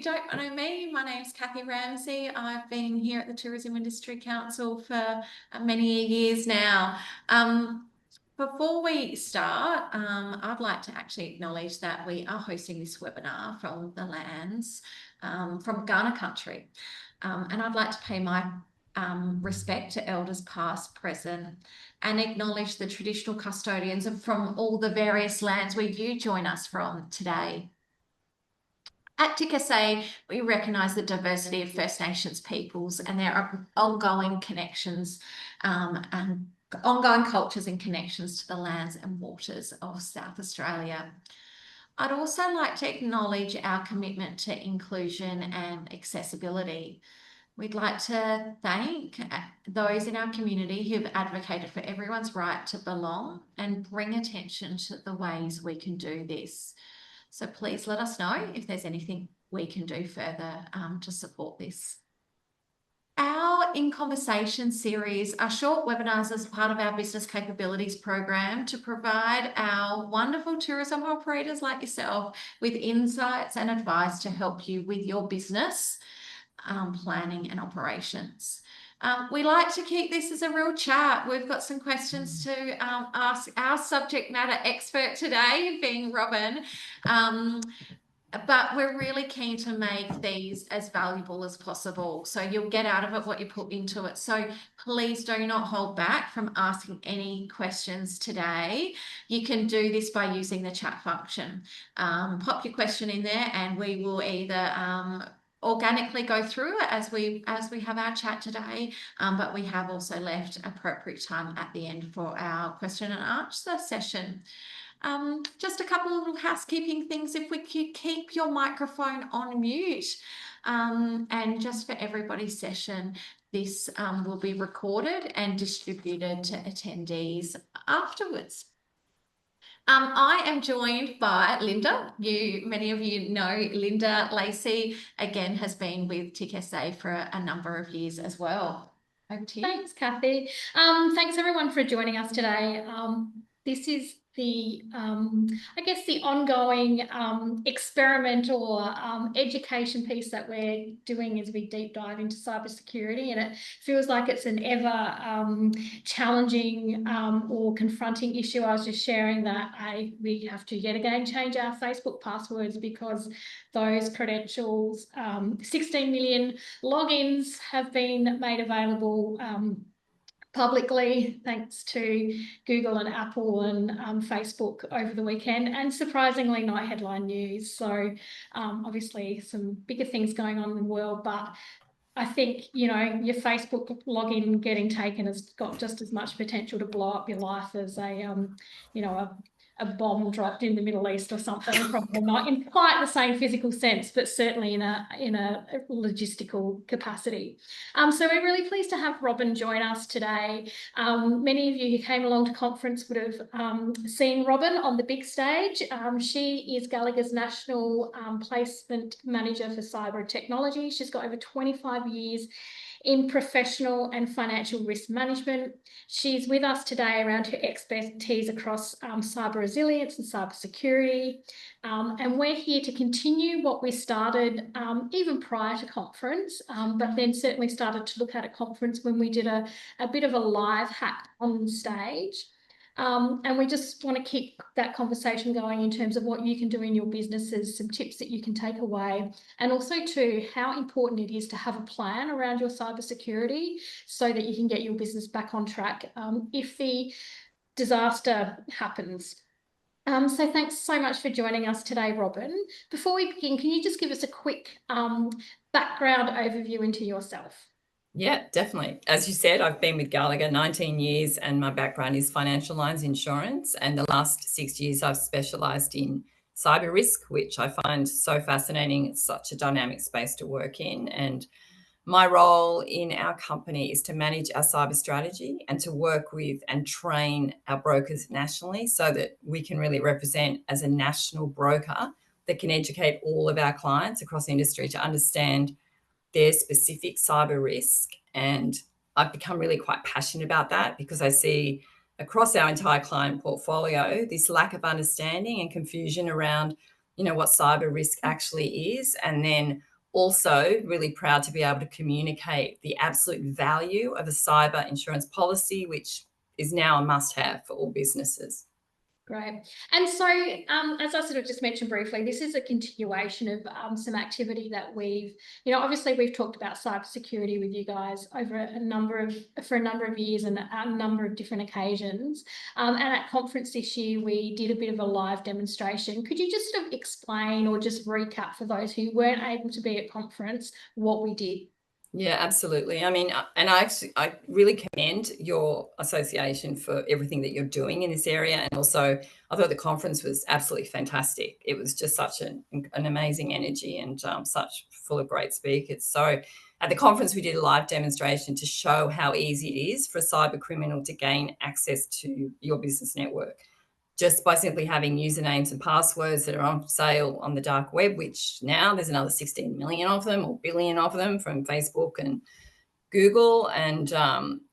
don't know me, my name's Kathy Ramsey. I've been here at the Tourism Industry Council for many years now. Before we start, I'd like to actually acknowledge that we are hosting this webinar from the lands from Ghana country. And I'd like to pay my respect to elders past, present, and acknowledge the traditional custodians from all the various lands where you join us from today. At TKSA, we recognise the diversity of First Nations peoples and their ongoing connections and ongoing cultures and connections to the lands and waters of South Australia. I'd also like to acknowledge our commitment to inclusion and accessibility. We'd like to thank those in our community who've advocated for everyone's right to belong and bring attention to the ways we can do this. So please let us know if there's anything we can do further to support this. Our In Conversation series are short webinars as part of our Business Capabilities program to provide our wonderful tourism operators like yourself with insights and advice to help you with your business planning and operations. We like to keep this as a real chat. We've got some questions to ask our subject matter expert today, being Robin. But we're really keen to make these as valuable as possible. So you'll get out of it what you put into it. So please do not hold back from asking any questions today. You can do this by using the chat function. Pop your question in there and we will either organically go through it as we have our chat today, but we have also left appropriate time at the end for our question and answer session. Just a couple of little housekeeping things. If we could keep your microphone on mute, and just for everybody's session, this will be recorded and distributed to attendees afterwards. I am joined by Linda. Many of you know Linda Lacey, again, has been with TKSA for a number of years as well. Over to you. Thanks, Kathy. Thanks everyone for joining us today. This is the, I guess, the ongoing experiment or education piece that we're doing as we deep dive into cybersecurity, and it feels like it's an ever challenging or confronting issue. I was just sharing that we have to yet again change our Facebook passwords because those credentials, 16 million logins have been made available publicly, thanks to Google and Apple and Facebook over the weekend, and surprisingly not headline news. So obviously some bigger things going on in the world, but I think, you know, your Facebook login getting taken has got just as much potential to blow up your life as a bomb dropped in the Middle East or something. Probably not in quite the same physical sense, but certainly in a logistical capacity. So we're really pleased to have Robin join us today. Many of you who came along to conference would have seen Robin on the big stage. She is Gallagher's National Placement Manager for Cyber and Technology. She's got over 25 years in professional and financial risk management. She's with us today around her expertise across cyber resilience and cyber security. And we're here to continue what we started even prior to conference, but then certainly started to look at conference when we did a bit of a live hack on stage. And we just want to keep that conversation going in terms of what you can do in your businesses, some tips that you can take away, and also too how important it is to have a plan around your cybersecurity so that you can get your business back on track if the disaster happens. So thanks so much for joining us today, Robin. Before we begin, can you just give us a quick background overview into yourself? Yeah, definitely. As you said, I've been with Gallagher 19 years and my background is financial lines insurance. And the last 6 years I've specialised in cyber risk, which I find so fascinating. It's such a dynamic space to work in. And my role in our company is to manage our cyber strategy and to work with and train our brokers nationally so that we can really represent as a national broker that can educate all of our clients across industry to understand their specific cyber risk. And I've become really quite passionate about that because I see across our entire client portfolio this lack of understanding and confusion around, you know, what cyber risk actually is, and then also really proud to be able to communicate the absolute value of a cyber insurance policy, which is now a must-have for all businesses. Great. And so, as I sort of just mentioned briefly, this is a continuation of some activity that obviously we've talked about cybersecurity with you guys over for a number of years and a number of different occasions. And at conference this year, we did a bit of a live demonstration. Could you just sort of explain or just recap for those who weren't able to be at conference what we did? Yeah, absolutely. I mean, and I really commend your association for everything that you're doing in this area. And also, I thought the conference was absolutely fantastic. It was just such an amazing energy and such full of great speakers. So at the conference, we did a live demonstration to show how easy it is for a cyber criminal to gain access to your business network, just by simply having usernames and passwords that are on sale on the dark web, which now there's another 16 million of them or billion of them from Facebook and Google. And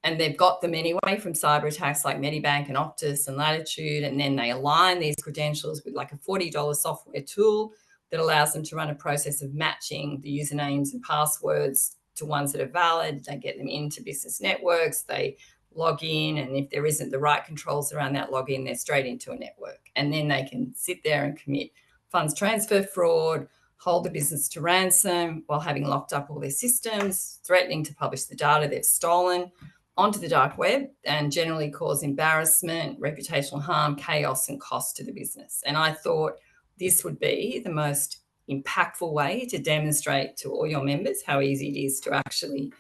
they've got them anyway from cyber attacks like Medibank and Optus and Latitude. And then they align these credentials with like a $40 software tool that allows them to run a process of matching the usernames and passwords to ones that are valid. They get them into business networks. They log in, and if there isn't the right controls around that login, they're straight into a network. And then they can sit there and commit funds transfer fraud, hold the business to ransom while having locked up all their systems, threatening to publish the data they've stolen onto the dark web, and generally cause embarrassment, reputational harm, chaos, and cost to the business. And I thought this would be the most impactful way to demonstrate to all your members how easy it is to actually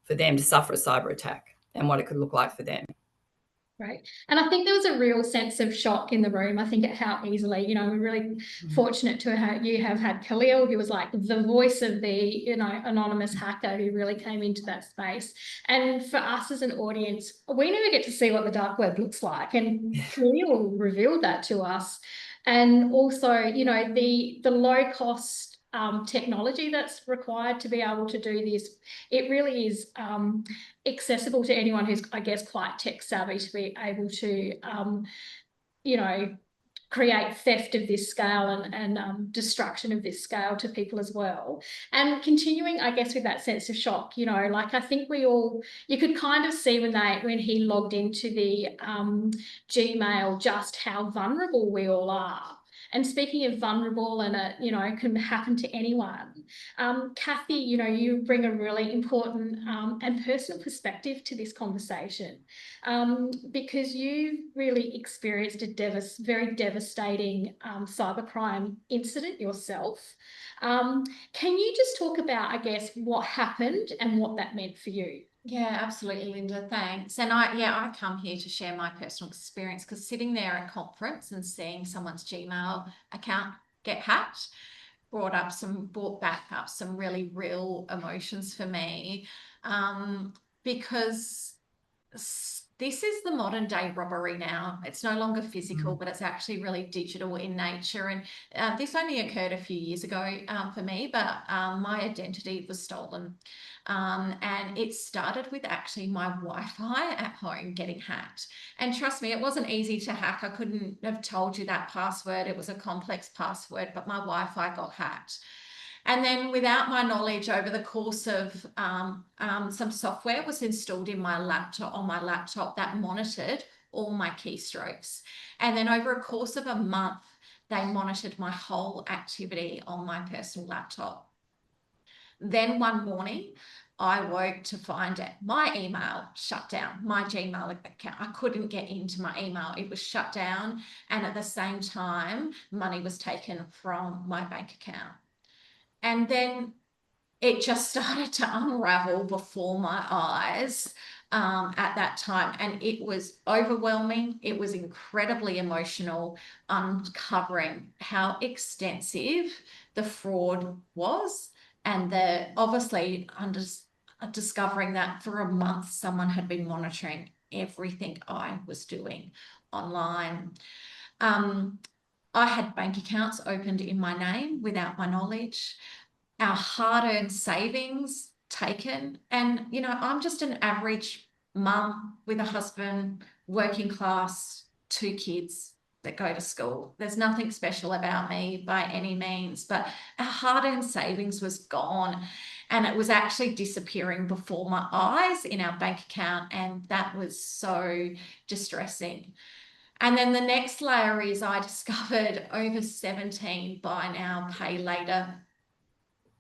for them to suffer a cyber attack and what it could look like for them. Right. And I think there was a real sense of shock in the room, I think, at how easily, we're really fortunate to have had Khalil, who was like the voice of the, anonymous hacker who really came into that space. And for us as an audience, we never get to see what the dark web looks like. And Khalil revealed that to us. And also, the low cost technology that's required to be able to do this, it really is accessible to anyone who's, I guess, quite tech savvy to be able to, create theft of this scale and destruction of this scale to people as well. And continuing, I guess, with that sense of shock, I think you could kind of see when he logged into the Gmail just how vulnerable we all are. And speaking of vulnerable and can happen to anyone, Kathy, you bring a really important and personal perspective to this conversation because you've really experienced a very devastating cybercrime incident yourself. Can you just talk about, I guess, what happened and what that meant for you? Yeah, absolutely, Linda. Thanks. And I come here to share my personal experience because sitting there at conference and seeing someone's Gmail account get hacked brought back up some really real emotions for me, because this is the modern day robbery now. It's no longer physical, but it's actually really digital in nature. And this only occurred a few years ago for me, but my identity was stolen. And it started with actually my Wi-Fi at home getting hacked. And trust me, it wasn't easy to hack. I couldn't have told you that password. It was a complex password, but my Wi-Fi got hacked. And then without my knowledge, over the course of some software was installed on my laptop that monitored all my keystrokes. And then over a course of a month, they monitored my whole activity on my personal laptop. Then one morning, I woke to find out my email shut down, my Gmail account. I couldn't get into my email. It was shut down. And at the same time, money was taken from my bank account. And then it just started to unravel before my eyes at that time. And it was overwhelming. It was incredibly emotional, uncovering how extensive the fraud was. And obviously discovering that for a month, someone had been monitoring everything I was doing online. I had bank accounts opened in my name without my knowledge, our hard-earned savings taken. And, I'm just an average mum with a husband, working class, 2 kids. that go to school. There's nothing special about me by any means, but our hard-earned savings was gone, and it was actually disappearing before my eyes in our bank account, and that was so distressing. And then the next layer is I discovered over 17 buy now, pay later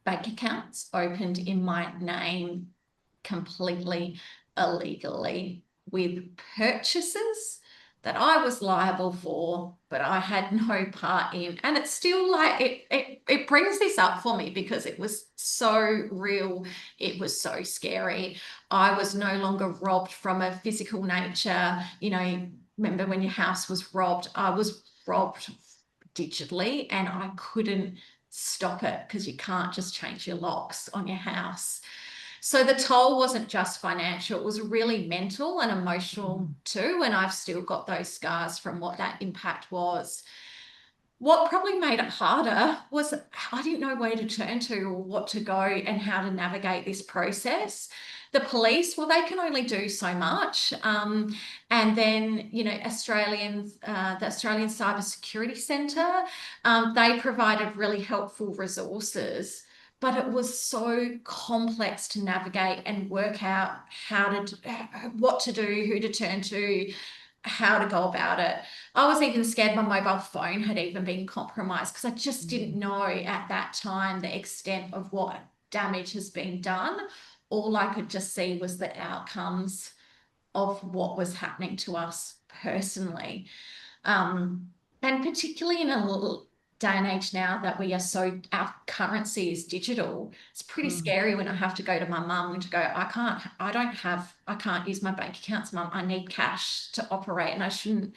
bank accounts opened in my name completely illegally, with purchases that I was liable for, but I had no part in. And it's still like it brings this up for me because it was so real. It was so scary. I was no longer robbed from a physical nature. You know, remember when your house was robbed? I was robbed digitally, and I couldn't stop it because you can't just change your locks on your house. So the toll wasn't just financial, it was really mental and emotional too. And I've still got those scars from what that impact was. What probably made it harder was I didn't know where to turn to or what to go and how to navigate this process. The police, well, they can only do so much. And then, you know, the Australian Cybersecurity Centre, they provided really helpful resources, but it was so complex to navigate and work out what to do, who to turn to, how to go about it. I was even scared my mobile phone had even been compromised because I just didn't know at that time the extent of what damage has been done. All I could just see was the outcomes of what was happening to us personally. And particularly in a little day and age now that our currency is digital, it's pretty scary when I have to go to my mum and to go, I can't use my bank accounts, mum, I need cash to operate. And I shouldn't,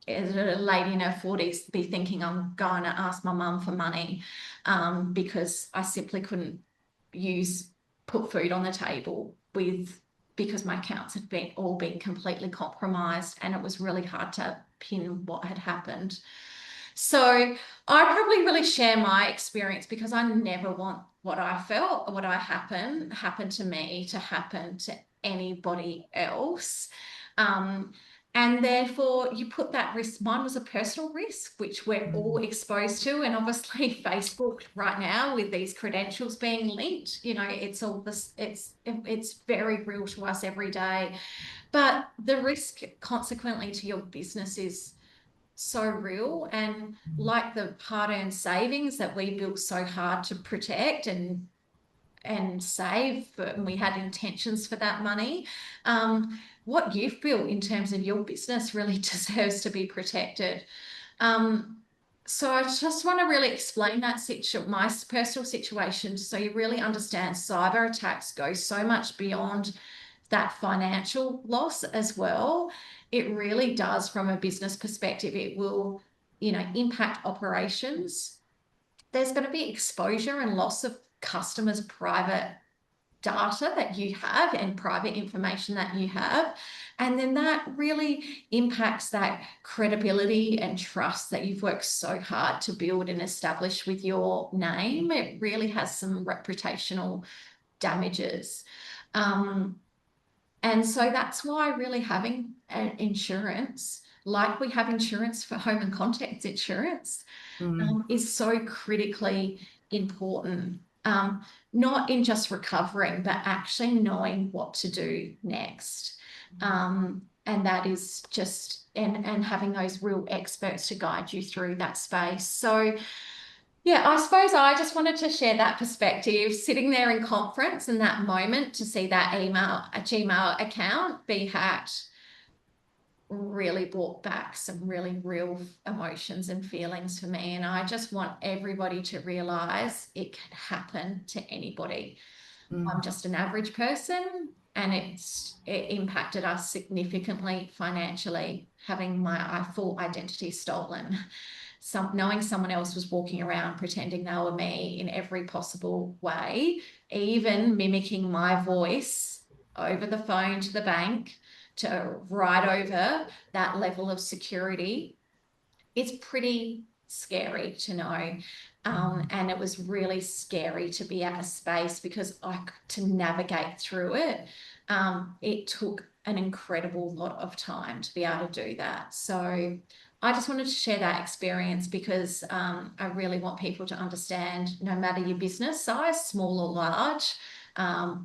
as a lady in her 40s, be thinking I'm going to ask my mum for money, because I simply couldn't put food on the table because my accounts had all been completely compromised, and it was really hard to pin what had happened. So I probably really share my experience because I never want what I felt or what happened to me to happen to anybody else. And therefore you put that risk, mine was a personal risk, which we're all exposed to. And obviously Facebook right now with these credentials being linked, you know, it's all this, it's very real to us every day. But the risk consequently to your business is so real. And like the hard-earned savings that we built so hard to protect and save, and we had intentions for that money, what you've built in terms of your business really deserves to be protected. So I just want to really explain that my personal situation, so you really understand cyber attacks go so much beyond that financial loss as well. It really does, from a business perspective, it will, you know, impact operations. There's going to be exposure and loss of customers' private data that you have and private information that you have. And then that really impacts that credibility and trust that you've worked so hard to build and establish with your name. It really has some reputational damages. And so that's why really having an insurance, like we have insurance for home and contents insurance, is so critically important. Not in just recovering, but actually knowing what to do next. And that is just, and having those real experts to guide you through that space. So yeah, I suppose I just wanted to share that perspective, sitting there in conference in that moment to see that a Gmail account be hacked really brought back some really real emotions and feelings for me. And I just want everybody to realize it can happen to anybody. I'm just an average person, and it impacted us significantly financially, having my full identity stolen. Knowing someone else was walking around pretending they were me in every possible way, even mimicking my voice over the phone to the bank to ride over that level of security. It's pretty scary to know. And it was really scary to be at a space because to navigate through it, it took an incredible lot of time to be able to do that. So I just wanted to share that experience because I really want people to understand, no matter your business size, small or large,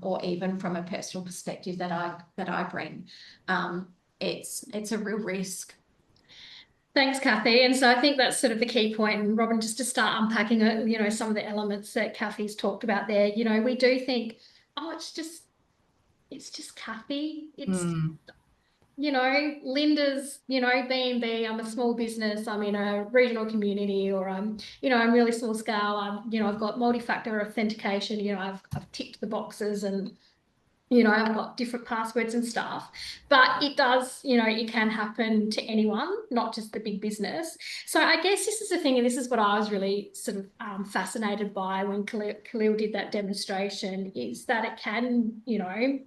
or even from a personal perspective that I bring, it's a real risk. Thanks, Kathy. And so I think that's sort of the key point. And Robin, just to start unpacking, some of the elements that Kathy's talked about there, we do think, oh, it's just Kathy. It's, Linda's, B&B, I'm a small business, I'm in a regional community, or I'm really small scale. I've got multi-factor authentication, I've ticked the boxes, and I've got different passwords and stuff, but it does, it can happen to anyone, not just the big business. So I guess this is the thing, and this is what I was really sort of fascinated by when Khalil did that demonstration, is that it can,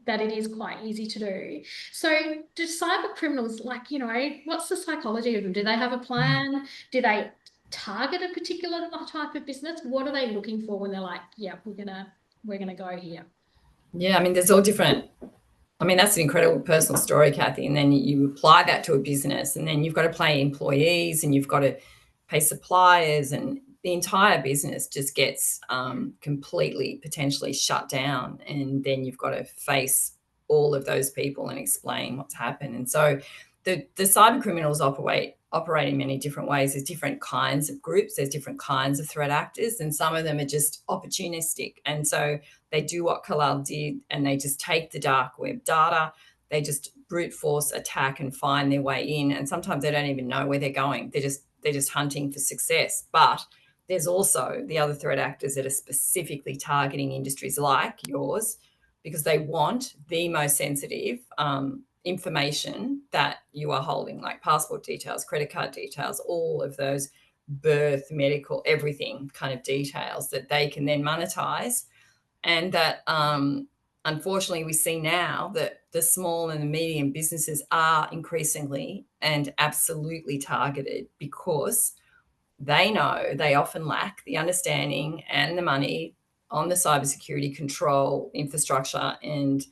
that it is quite easy to do. So do cyber criminals, what's the psychology of them? Do they have a plan? Do they target a particular type of business? What are they looking for when they're like, yeah, we're gonna go here? Yeah, I mean, there's all different. I mean, that's an incredible personal story, Kathy. And then you apply that to a business, and then you've got to pay employees, and you've got to pay suppliers, and the entire business just gets completely potentially shut down. And then you've got to face all of those people and explain what's happened. And so the cyber criminals operate in many different ways. There's different kinds of groups, there's different kinds of threat actors, and some of them are just opportunistic. And so they do what Kalal did, and they just take the dark web data, they just brute force attack and find their way in. And sometimes they don't even know where they're going. They're just hunting for success. But there's also the other threat actors that are specifically targeting industries like yours, because they want the most sensitive information that you are holding, like passport details, credit card details, all of those birth, medical, everything kind of details that they can then monetize. And that unfortunately we see now that the small and the medium businesses are increasingly and absolutely targeted, because they know they often lack the understanding and the money on the cybersecurity control infrastructure and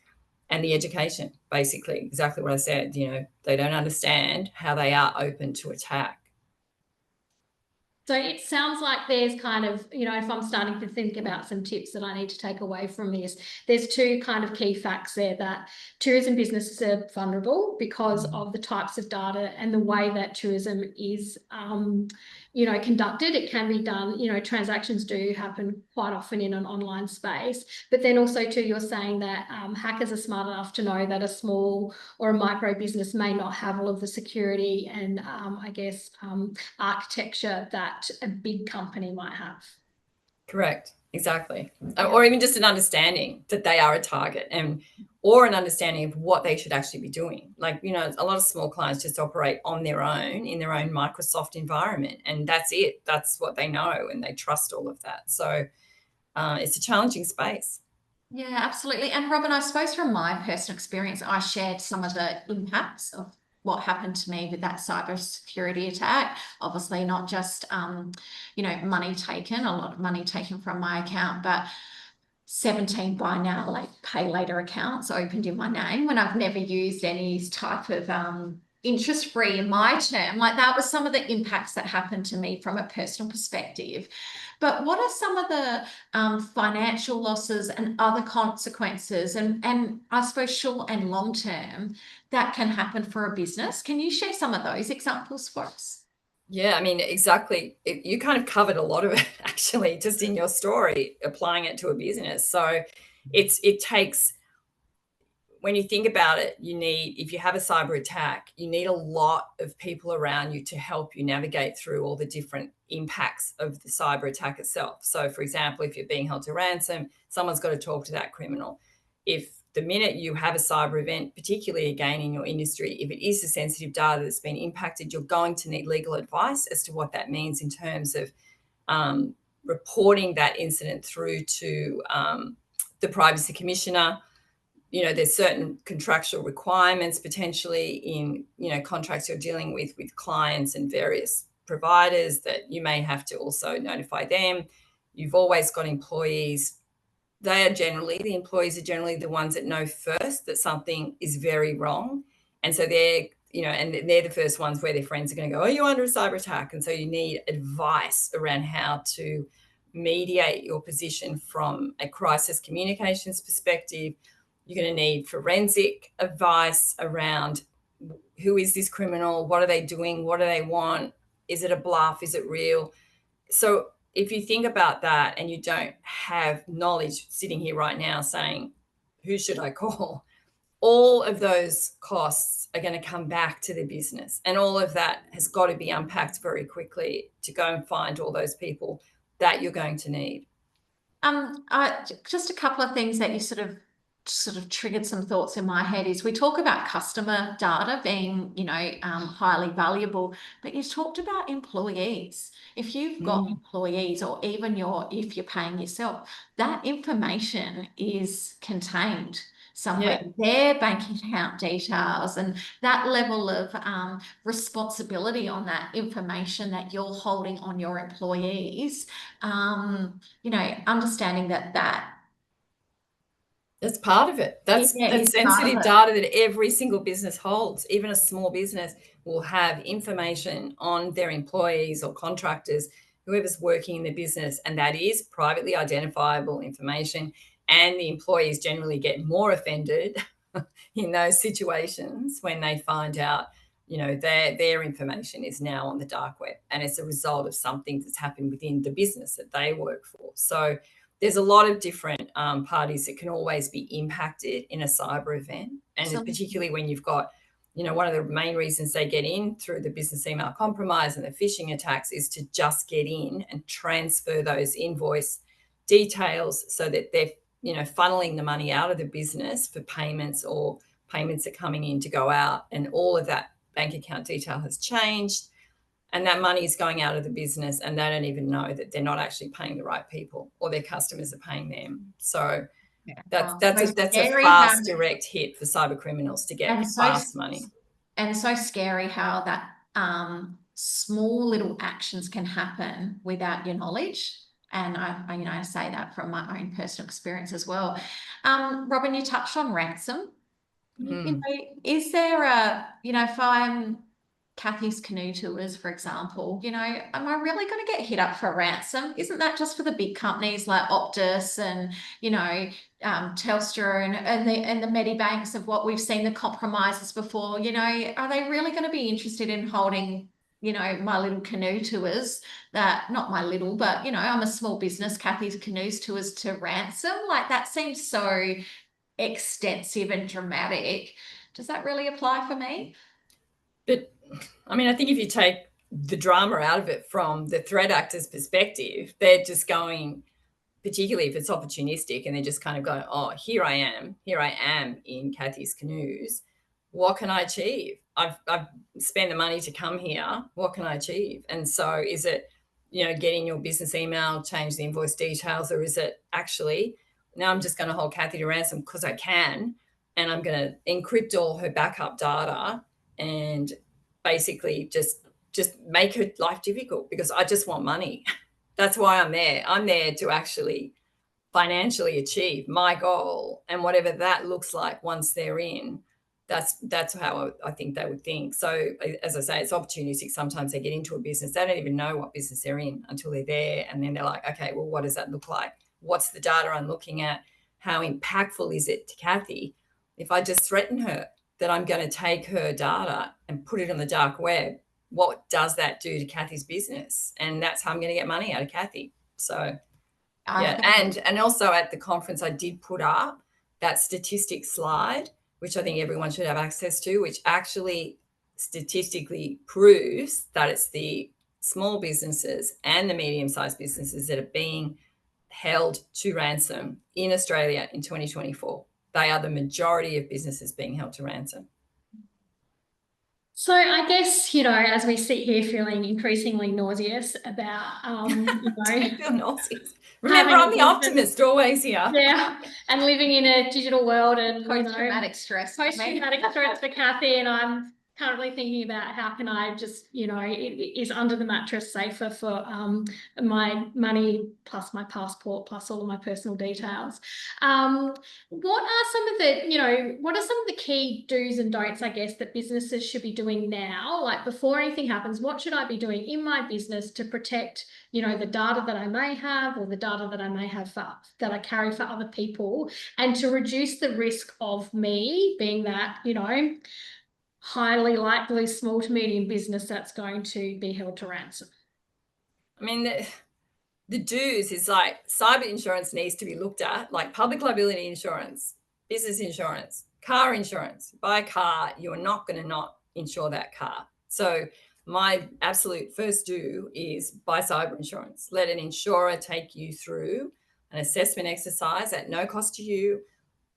the education. Basically exactly what I said. They don't understand how they are open to attack. So it sounds like there's kind of, if I'm starting to think about some tips that I need to take away from this, there's two kind of key facts there: that tourism businesses are vulnerable because of the types of data and the way that tourism is, conducted. It can be done, transactions do happen quite often in an online space. But then also too, you're saying that hackers are smart enough to know that a small or a micro business may not have all of the security and architecture that a big company might have. Correct. Exactly. Or even just an understanding that they are a target, or an understanding of what they should actually be doing. Like, a lot of small clients just operate on their own in their own Microsoft environment, and that's it. That's what they know, and they trust all of that. So it's a challenging space. Yeah, absolutely. And Robin, I suppose from my personal experience, I shared some of the impacts of what happened to me with that cybersecurity attack. Obviously, not just money taken, a lot of money taken from my account, but 17 buy now, like pay later accounts opened in my name when I've never used any type of interest free in my term. Like, that was some of the impacts that happened to me from a personal perspective. But what are some of the financial losses and other consequences, and I suppose short and long term, that can happen for a business? Can you share some of those examples for us? Yeah, I mean, exactly. You kind of covered a lot of it actually, just in your story, applying it to a business. So it takes, when you think about it, if you have a cyber attack, you need a lot of people around you to help you navigate through all the different impacts of the cyber attack itself. So for example, if you're being held to ransom, someone's got to talk to that criminal. If the minute you have a cyber event, particularly again in your industry, if it is a sensitive data that's been impacted, you're going to need legal advice as to what that means in terms of reporting that incident through to the Privacy Commissioner. There's certain contractual requirements potentially in, contracts you're dealing with clients and various providers that you may have to also notify them. You've always got employees. The employees are generally the ones that know first that something is very wrong. And so they're, and they're the first ones where their friends are going to go, oh, you're under a cyber attack. And so you need advice around how to mediate your position from a crisis communications perspective. You're going to need forensic advice around who is this criminal? What are they doing? What do they want? Is it a bluff? Is it real? So if you think about that and you don't have knowledge sitting here right now saying, who should I call? All of those costs are going to come back to the business. And all of that has got to be unpacked very quickly to go and find all those people that you're going to need. Just a couple of things that you sort of triggered some thoughts in my head is we talk about customer data being, highly valuable, but you talked about employees. If you've got employees, or even if you're paying yourself, that information is contained somewhere. Their bank account details and that level of responsibility on that information that you're holding on your employees, understanding that that's part of it. That's sensitive data that every single business holds. Even a small business will have information on their employees or contractors, whoever's working in the business, and that is privately identifiable information. And the employees generally get more offended in those situations when they find out, their information is now on the dark web, and it's a result of something that's happened within the business that they work for. So there's a lot of different parties that can always be impacted in a cyber event. And particularly when you've got, one of the main reasons they get in through the business email compromise and the phishing attacks is to just get in and transfer those invoice details so that they're, funneling the money out of the business for payments, or payments are coming in to go out, and all of that bank account detail has changed. And that money is going out of the business, and they don't even know that they're not actually paying the right people, or their customers are paying them. So that's a fast, direct hit for cyber criminals to get fast money. And so scary how that small little actions can happen without your knowledge. And I say that from my own personal experience as well. Robin, you touched on ransom. Is there if I'm Kathy's Canoe Tours, for example, am I really going to get hit up for a ransom? Isn't that just for the big companies like Optus and, Telstra and the Medibanks of what we've seen, the compromises before? Are they really going to be interested in holding, my little canoe tours not my little, but, I'm a small business, Kathy's Canoes Tours, to ransom? Like, that seems so extensive and dramatic. Does that really apply for me? But I think if you take the drama out of it from the threat actor's perspective, they're just going, particularly if it's opportunistic, and they're just kind of going, oh, here I am in Kathy's Canoes. What can I achieve? I've spent the money to come here. What can I achieve? And so is it, getting your business email, change the invoice details, or is it actually, now I'm just going to hold Kathy to ransom because I can, and I'm going to encrypt all her backup data and basically just make her life difficult because I just want money. That's why I'm there. I'm there to actually financially achieve my goal, and whatever that looks like once they're in, that's how I think they would think. So as I say, it's opportunistic. Sometimes they get into a business, they don't even know what business they're in until they're there, and then they're like, okay, well, what does that look like? What's the data I'm looking at? How impactful is it to Kathy? If I just threaten her that I'm going to take her data and put it on the dark web, what does that do to Kathy's business? And that's how I'm going to get money out of Kathy. So, and also at the conference, I did put up that statistic slide, which I think everyone should have access to, which actually statistically proves that it's the small businesses and the medium-sized businesses that are being held to ransom in Australia in 2024. They are the majority of businesses being held to ransom. So I guess, as we sit here feeling increasingly nauseous about, I feel nauseous. Remember, I'm the optimist always here. Yeah, and living in a digital world and post-traumatic stress. Post-traumatic stress for Kathy, and I'm currently thinking about how can I just, is under the mattress safer for my money plus my passport plus all of my personal details. What are some of the key do's and don'ts, I guess, that businesses should be doing now? Like before anything happens, what should I be doing in my business to protect, the data that I may have or the data that I may have that I carry for other people, and to reduce the risk of me being that, highly likely small to medium business that's going to be held to ransom? I mean, the do's is like cyber insurance needs to be looked at, like public liability insurance, business insurance, car insurance. Buy a car, you are not going to not insure that car. So my absolute first do is buy cyber insurance. Let an insurer take you through an assessment exercise at no cost to you.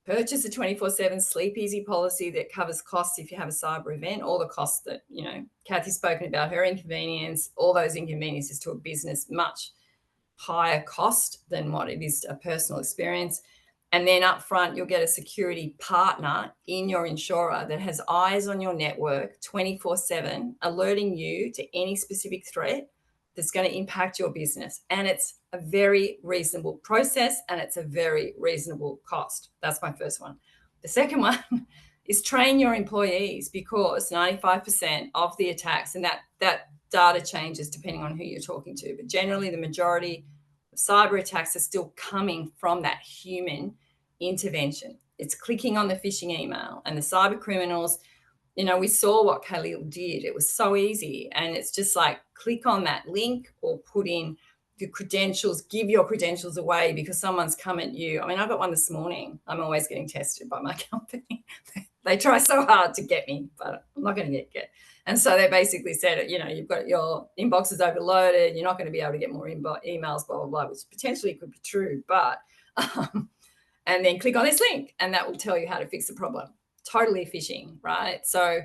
Purchase a 24/7 sleep easy policy that covers costs if you have a cyber event, all the costs that, Kathy's spoken about, her inconvenience, all those inconveniences to a business, much higher cost than what it is a personal experience. And then up front, you'll get a security partner in your insurer that has eyes on your network 24/7, alerting you to any specific threat that's going to impact your business. And it's a very reasonable process and it's a very reasonable cost. That's my first one. The second one is train your employees, because 95% of the attacks, and that data changes depending on who you're talking to, but generally the majority of cyber attacks are still coming from that human intervention. It's clicking on the phishing email, and the cyber criminals, we saw what Khalil did. It was so easy. And it's just like, click on that link or put in your credentials, give your credentials away because someone's come at you. I mean, I got one this morning. I'm always getting tested by my company. They try so hard to get me, but I'm not going to get. And so they basically said, you've got your inbox is overloaded. You're not going to be able to get more emails, blah, blah, blah, which potentially could be true. But, and then click on this link and that will tell you how to fix the problem. Totally phishing, right? So,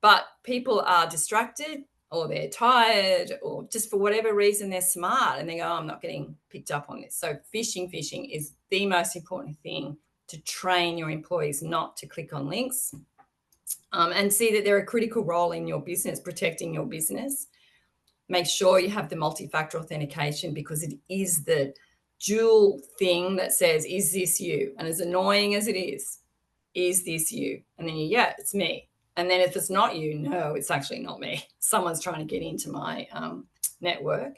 but people are distracted or they're tired or just for whatever reason they're smart and they go, oh, I'm not getting picked up on this. So phishing is the most important thing, to train your employees not to click on links, and see that they're a critical role in your business, protecting your business. Make sure you have the multi-factor authentication, because it is the dual thing that says, is this you? And as annoying as it is this you? And then it's me. And then if it's not you, no, it's actually not me. Someone's trying to get into my network.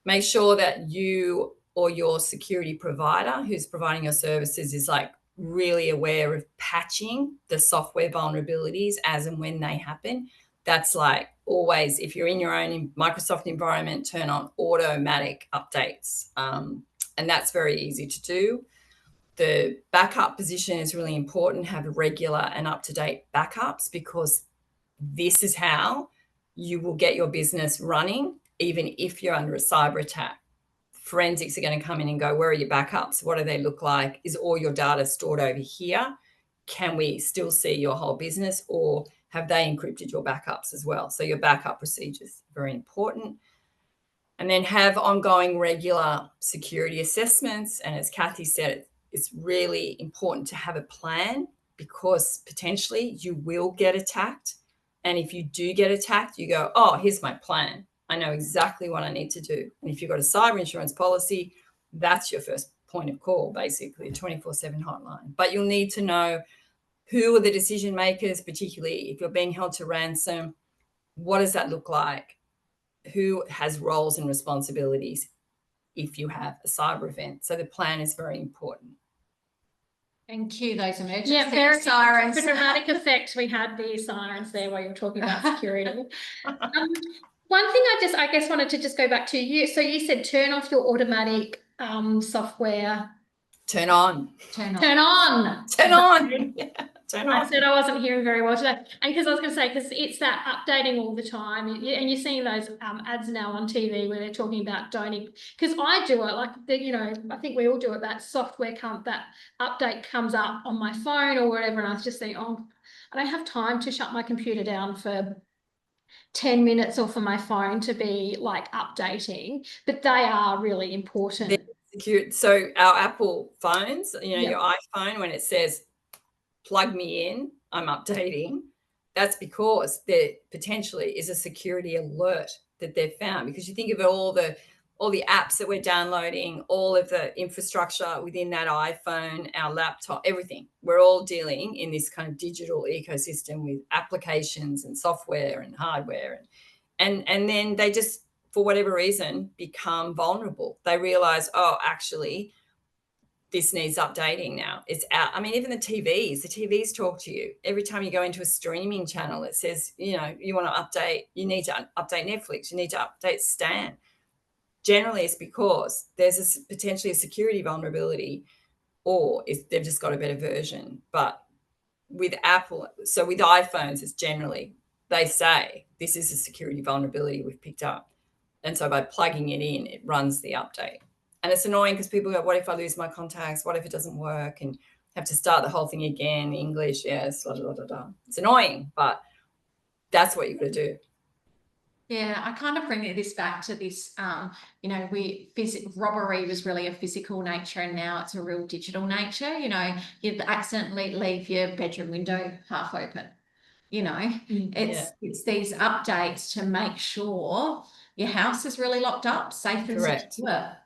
Make sure that you or your security provider who's providing your services is like really aware of patching the software vulnerabilities as and when they happen. That's like always, if you're in your own Microsoft environment, turn on automatic updates. And that's very easy to do. The backup position is really important. Have regular and up-to-date backups, because this is how you will get your business running, even if you're under a cyber attack. Forensics are going to come in and go, where are your backups? What do they look like? Is all your data stored over here? Can we still see your whole business, or have they encrypted your backups as well? So your backup procedures are very important. And then have ongoing regular security assessments. And as Kathy said, it's really important to have a plan, because potentially you will get attacked. And if you do get attacked, you go, oh, here's my plan. I know exactly what I need to do. And if you've got a cyber insurance policy, that's your first point of call, basically, a 24/7 hotline. But you'll need to know who are the decision makers, particularly if you're being held to ransom. What does that look like? Who has roles and responsibilities if you have a cyber event? So the plan is very important. And cue those emergency very sirens. For dramatic effect, we had the sirens there while you were talking about security. One thing I guess wanted to just go back to you. So you said turn off your automatic software. Turn on. Turn on. Yeah, turn on. I said I wasn't hearing very well today. And because I was going to say, because it's that updating all the time. And you're seeing those ads now on TV where they're talking about because I do it, like, I think we all do it, that that update comes up on my phone or whatever. And I was just thinking, oh, I don't have time to shut my computer down for 10 minutes or for my phone to be like updating, but they are really important. Secure. So our Apple phones, your iPhone, when it says plug me in, I'm updating, that's because there potentially is a security alert that they've found, because you think of all the apps that we're downloading, all of the infrastructure within that iPhone, our laptop, everything. We're all dealing in this kind of digital ecosystem with applications and software and hardware, and then they just, for whatever reason, become vulnerable. They realize, oh, actually, this needs updating now. It's out. I mean, even the TVs talk to you. Every time you go into a streaming channel, it says, you know, you want to update, you need to update Netflix, you need to update Stan. Generally, it's because there's potentially a security vulnerability, or they've just got a better version. But with Apple, so with iPhones, it's generally, they say, this is a security vulnerability we've picked up. And so by plugging it in, it runs the update. And it's annoying because people go, what if I lose my contacts? What if it doesn't work? And have to start the whole thing again, English, yes, blah, blah, blah, blah. It's annoying, but that's what you've got to do. Yeah, I kind of bring this back to this, you know, robbery was really a physical nature, and now it's a real digital nature. You know, you accidentally leave your bedroom window half open. You know, it's these updates to make sure your house is really locked up, safe and secure.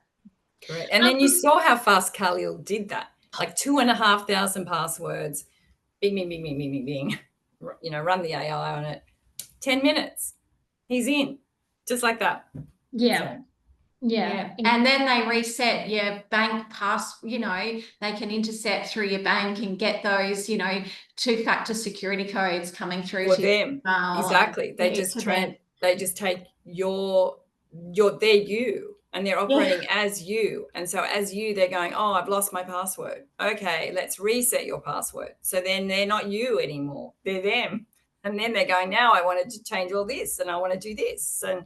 Correct. And then you saw how fast Khalil did that, like 2,500 passwords, bing, bing, bing, bing, bing, bing, bing. You know, run the AI on it. 10 minutes. He's in, just like that. Yeah. So. Yeah. And then they reset your bank you know, they can intercept through your bank and get those, you know, 2-factor security codes coming through For to them. Exactly. They just take they're you, and they're operating as you. And so as you, they're going, oh, I've lost my password. Okay, let's reset your password. So then they're not you anymore. They're them. And then they're going, now I wanted to change all this and I want to do this. And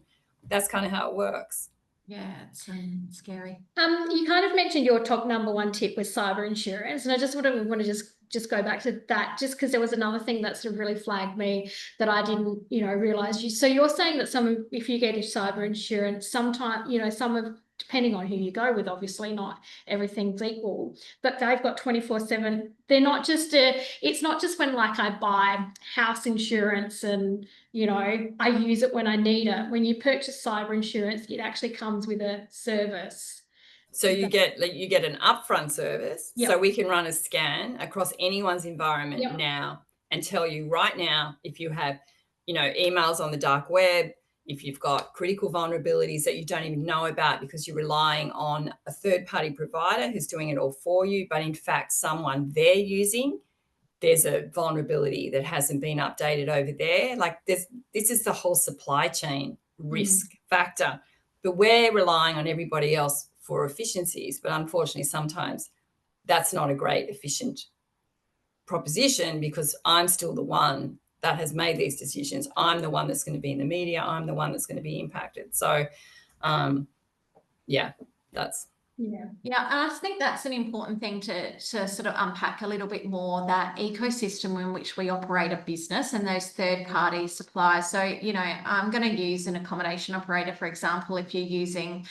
that's kind of how it works. Yeah, it's scary. You kind of mentioned your top number one tip was cyber insurance, and I just want to just go back to that, just because there was another thing that sort of really flagged me that I didn't, you know, realize. So you're saying that if you get a cyber insurance, sometimes, you know, depending on who you go with, obviously not everything's equal, but they've got 24/7. They're not just it's not just when, like, I buy house insurance and, you know, I use it when I need it. When you purchase cyber insurance, it actually comes with a service. So you get an upfront service. Yep. So we can run a scan across anyone's environment now and tell you right now if you have, you know, emails on the dark web, if you've got critical vulnerabilities that you don't even know about because you're relying on a third-party provider who's doing it all for you, but in fact someone they're using, there's a vulnerability that hasn't been updated over there. Like this is the whole supply chain risk factor. But we're relying on everybody else for efficiencies. But unfortunately, sometimes that's not a great efficient proposition, because I'm still the one that has made these decisions. I'm the one that's going to be in the media. I'm the one that's going to be impacted. So, that's. Yeah, and I think that's an important thing to sort of unpack a little bit more, that ecosystem in which we operate a business and those third-party suppliers. So, you know, I'm going to use an accommodation operator, for example. If you're using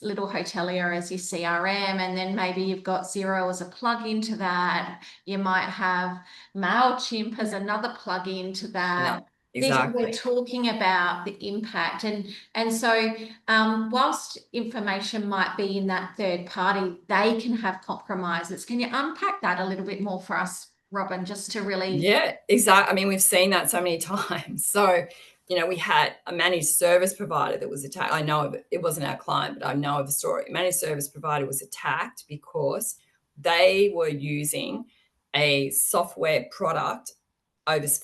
Little Hotelier as your CRM, and then maybe you've got Xero as a plug-in to that, you might have MailChimp as another plug-in to that. No. Exactly. We're talking about the impact, and so whilst information might be in that third party, they can have compromises. Can you unpack that a little bit more for us, Robin, just to really? Yeah, exactly. I mean, we've seen that so many times. So, you know, we had a managed service provider that was attacked. I know of it. It wasn't our client, but I know of the story. A managed service provider was attacked because they were using a software product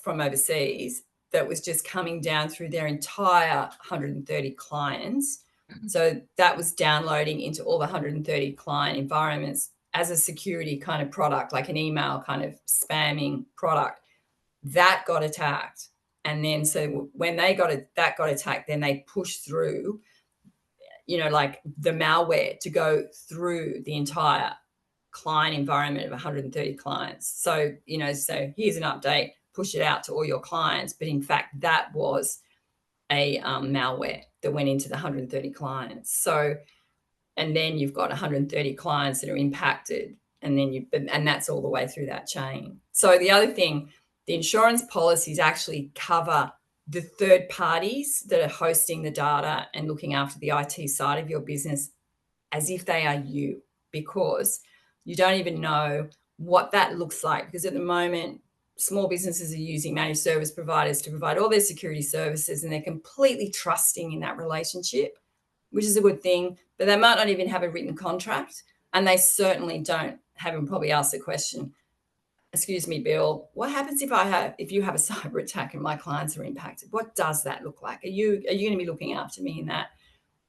from overseas that was just coming down through their entire 130 clients. So that was downloading into all the 130 client environments as a security kind of product, like an email kind of spamming product. That got attacked. And then so when that got attacked, then they pushed through, you know, like the malware to go through the entire client environment of 130 clients. So, you know, so here's an update, push it out to all your clients. But in fact, that was a malware that went into the 130 clients. So, and then you've got 130 clients that are impacted, and then and that's all the way through that chain. So the other thing The insurance policies actually cover the third parties that are hosting the data and looking after the IT side of your business as if they are you, because you don't even know what that looks like. Because at the moment, small businesses are using managed service providers to provide all their security services, and they're completely trusting in that relationship, which is a good thing, but they might not even have a written contract, and they certainly don't haven't probably asked the question, excuse me, Bill, what happens if you have a cyber attack and my clients are impacted? What does that look like? Are you going to be looking after me in that?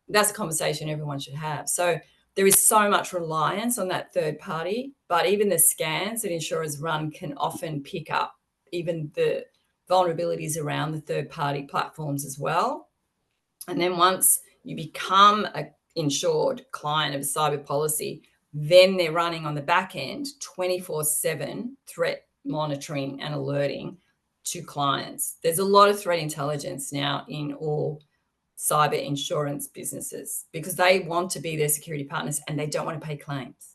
That's a conversation everyone should have. So there is so much reliance on that third party, but even the scans that insurers run can often pick up even the vulnerabilities around the third party platforms as well. And then once you become an insured client of a cyber policy, then they're running on the back end 24/7 threat monitoring and alerting to clients. There's a lot of threat intelligence now in all cyber insurance businesses because they want to be their security partners and they don't want to pay claims.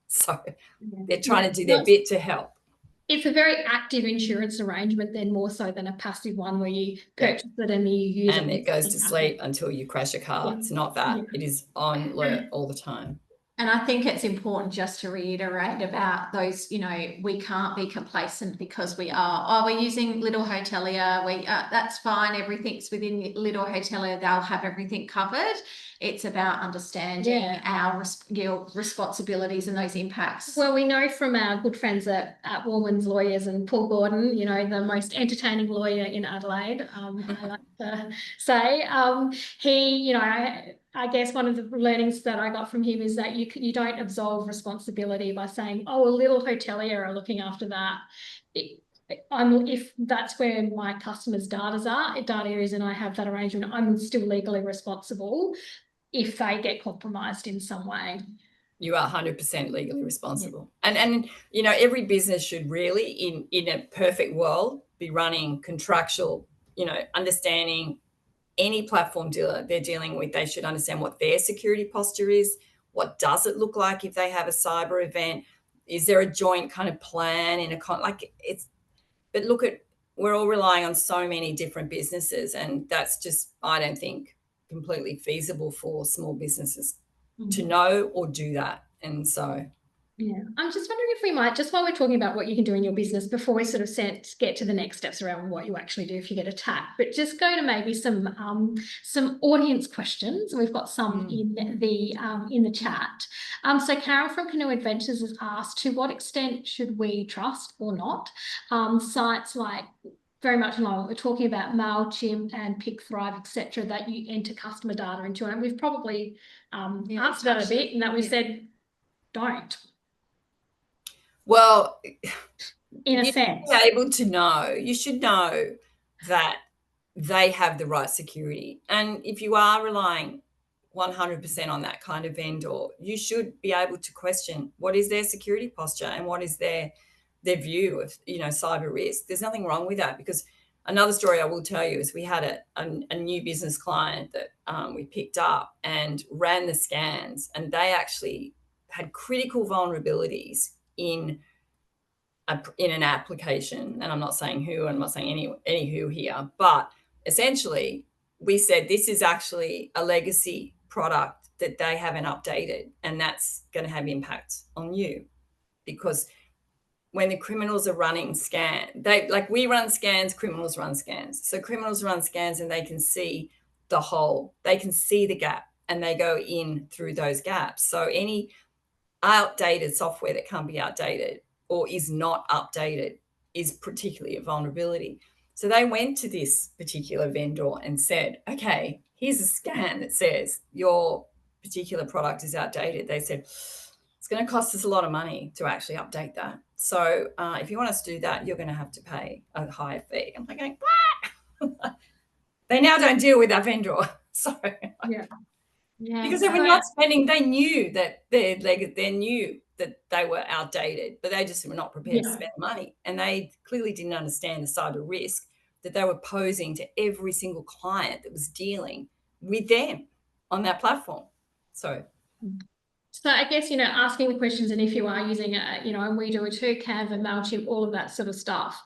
So they're trying to do their bit to help. It's a very active insurance arrangement then, more so than a passive one where you purchase it and you use it. And it goes to sleep until you crash a car. It's not that. It is on alert all the time. And I think it's important just to reiterate about those, we can't be complacent because we're using Little Hotelier. That's fine. Everything's within Little Hotelier. They'll have everything covered. It's about understanding our responsibilities and those impacts. Well, we know from our good friends at Woolman's Lawyers and Paul Gordon, the most entertaining lawyer in Adelaide, I like to say, he, I guess one of the learnings that I got from him is that you don't absolve responsibility by saying, oh, a Little Hotelier are looking after that. If that's where my customers' data is, and I have that arrangement, I'm still legally responsible if they get compromised in some way. You are 100% legally responsible. Yeah. And every business should really, in a perfect world, be running contractual, understanding any platform dealer they're dealing with. They should understand what their security posture is. What does it look like if they have a cyber event? Is there a joint kind of plan but look at, we're all relying on so many different businesses, and that's just, I don't think, completely feasible for small businesses to know or do that. And so I'm just wondering if we might, just while we're talking about what you can do in your business, before we sort of get to the next steps around what you actually do if you get attacked, but just go to maybe some audience questions. We've got some in the chat. So Carol from Canoe Adventures has asked, to what extent should we trust or not sites like, very much along what we're talking about, MailChimp and PickThrive, etc., that you enter customer data into? And we've probably answered that a bit, and that we said don't. Well, in a sense, you should know that they have the right security. And if you are relying 100% on that kind of vendor, you should be able to question what is their security posture and what is their view of, cyber risk. There's nothing wrong with that, because another story I will tell you is we had a new business client that we picked up and ran the scans, and they actually had critical vulnerabilities in an application. And I'm not saying who, and I'm not saying any who here, but essentially we said this is actually a legacy product that they haven't updated, and that's going to have impact on you, because when the criminals are running we run scans, criminals run scans. So criminals run scans and they can see the hole, they can see the gap, and they go in through those gaps. So any outdated software that can't be outdated or is not updated is particularly a vulnerability. So they went to this particular vendor and said, okay, here's a scan that says your particular product is outdated. They said, it's going to cost us a lot of money to actually update that. So if you want us to do that, you're going to have to pay a higher fee. I'm like, what? They now don't deal with that vendor. So because they were not spending, they knew that they knew that they were outdated, but they just were not prepared to spend money. And they clearly didn't understand the cyber risk that they were posing to every single client that was dealing with them on that platform. So I guess, asking the questions, and if you are using and we do it too, Canva, MailChimp, all of that sort of stuff,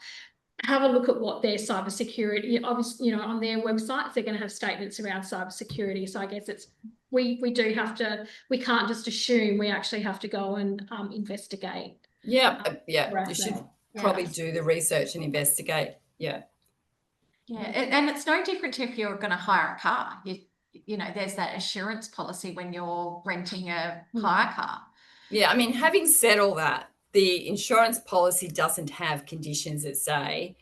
have a look at what their cybersecurity, obviously, on their websites, they're going to have statements around cybersecurity. So I guess we do have to, we can't just assume, we actually have to go and investigate. Yeah, you Right. should Yeah. probably do the research and investigate. Yeah. Yeah, and it's no different to if you're going to hire a car. You know, there's that assurance policy when you're renting a hire car. Yeah, I mean, having said all that, the insurance policy doesn't have conditions that say,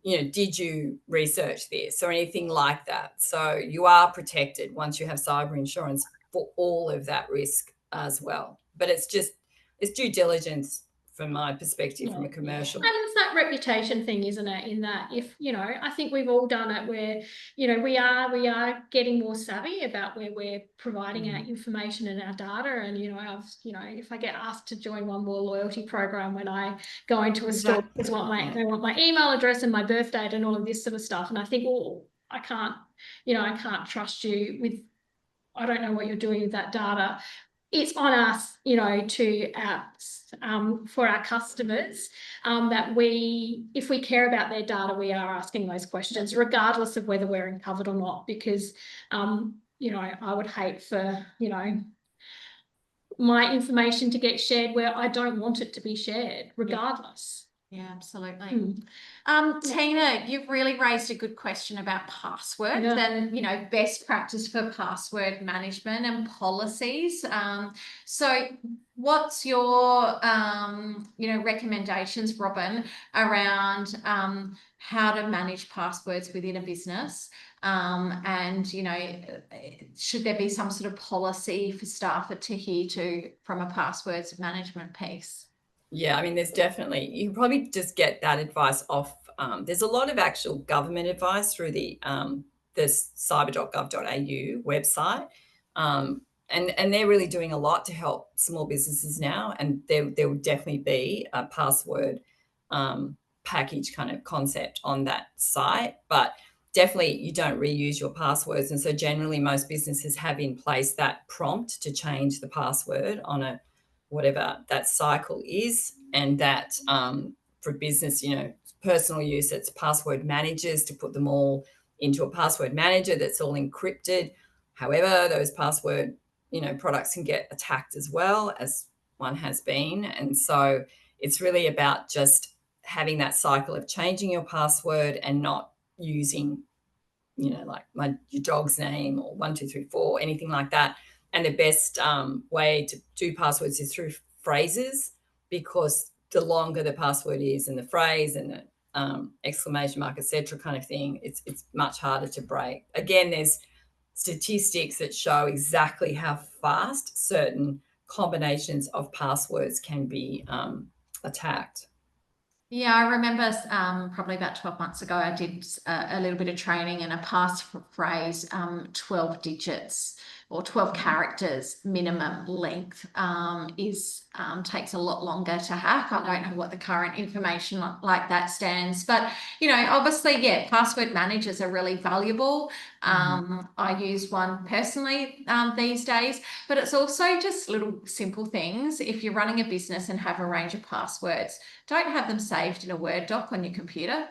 did you research this or anything like that? So you are protected once you have cyber insurance for all of that risk as well. But it's due diligence from my perspective, from a commercial. And it's that reputation thing, isn't it? In that, if I think we've all done it, where we are getting more savvy about where we're providing our information and our data. And if I get asked to join one more loyalty program when I go into a store, because they want my email address and my birth date and all of this sort of stuff, and I think, well, I can't trust you with. I don't know what you're doing with that data. It's on us, to for our customers, that if we care about their data, we are asking those questions, regardless of whether we're covered or not. Because, I would hate for, my information to get shared where I don't want it to be shared, regardless. Yeah, absolutely. Tina, you've really raised a good question about passwords and, best practice for password management and policies. So what's your, recommendations, Robin, around how to manage passwords within a business? And, should there be some sort of policy for staff to adhere to from a passwords management piece? Yeah, I mean, you can probably just get that advice off. There's a lot of actual government advice through the cyber.gov.au website. And they're really doing a lot to help small businesses now. And there will definitely be a password package kind of concept on that site. But definitely you don't reuse your passwords. And so generally most businesses have in place that prompt to change the password on whatever that cycle is. And that for business, personal use, it's password managers to put them all into a password manager that's all encrypted. However, those password, products can get attacked as well, as one has been. And so it's really about just having that cycle of changing your password and not using, like your dog's name or 1234, anything like that. And the best way to do passwords is through phrases, because the longer the password is and the phrase and the exclamation mark, etc. kind of thing, it's much harder to break. Again, there's statistics that show exactly how fast certain combinations of passwords can be attacked. Yeah, I remember probably about 12 months ago, I did a little bit of training, and a passphrase, 12 digits or 12 characters minimum length takes a lot longer to hack. I don't know what the current information like that stands, but obviously, yeah, password managers are really valuable. I use one personally these days, but it's also just little simple things. If you're running a business and have a range of passwords, don't have them saved in a Word doc on your computer,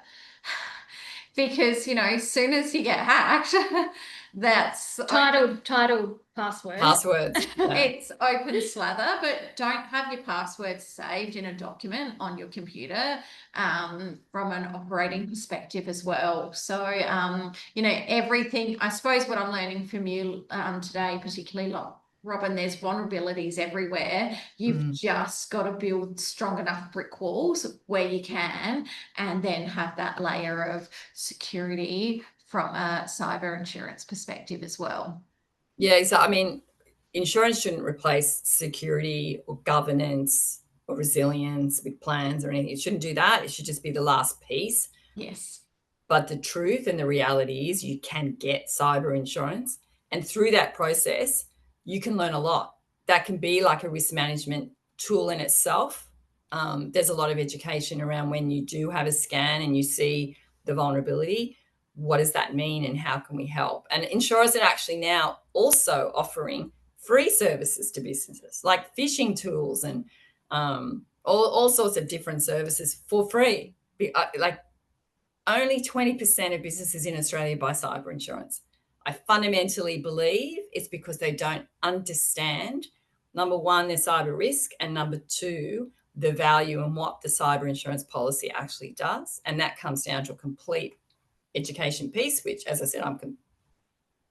because as soon as you get hacked, that's titled passwords. It's open slather. But don't have your passwords saved in a document on your computer from an operating perspective as well. So everything, I suppose what I'm learning from you today, particularly Robin, there's vulnerabilities everywhere. You've just got to build strong enough brick walls where you can, and then have that layer of security from a cyber insurance perspective as well. Yeah, exactly. I mean, insurance shouldn't replace security or governance or resilience with plans or anything. It shouldn't do that. It should just be the last piece. Yes. But the truth and the reality is you can get cyber insurance. And through that process, you can learn a lot. That can be like a risk management tool in itself. There's a lot of education around when you do have a scan and you see the vulnerability. What does that mean and how can we help? And insurers are actually now also offering free services to businesses, like phishing tools and all sorts of different services for free. Like only 20% of businesses in Australia buy cyber insurance. I fundamentally believe it's because they don't understand, number one, their cyber risk, and number two, the value and what the cyber insurance policy actually does. And that comes down to a complete education piece, which, as I said, I'm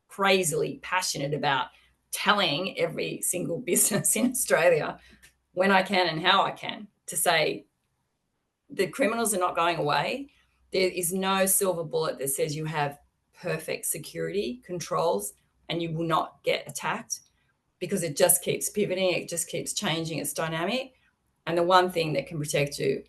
crazily passionate about telling every single business in Australia when I can and how I can, to say the criminals are not going away. There is no silver bullet that says you have perfect security controls and you will not get attacked, because it just keeps pivoting, it just keeps changing, it's dynamic. And the one thing that can protect you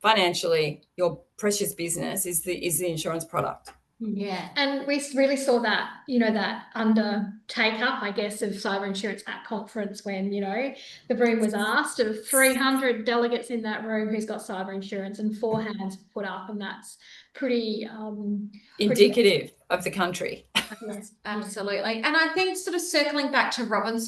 financially, your precious business, is the insurance product. Yeah. And we really saw that, that under take up, I guess, of cyber insurance at conference when, the room was asked of 300 delegates in that room who's got cyber insurance, and 4 hands put up, and that's pretty indicative of the country. Yes, Absolutely. And I think, sort of circling back to Robin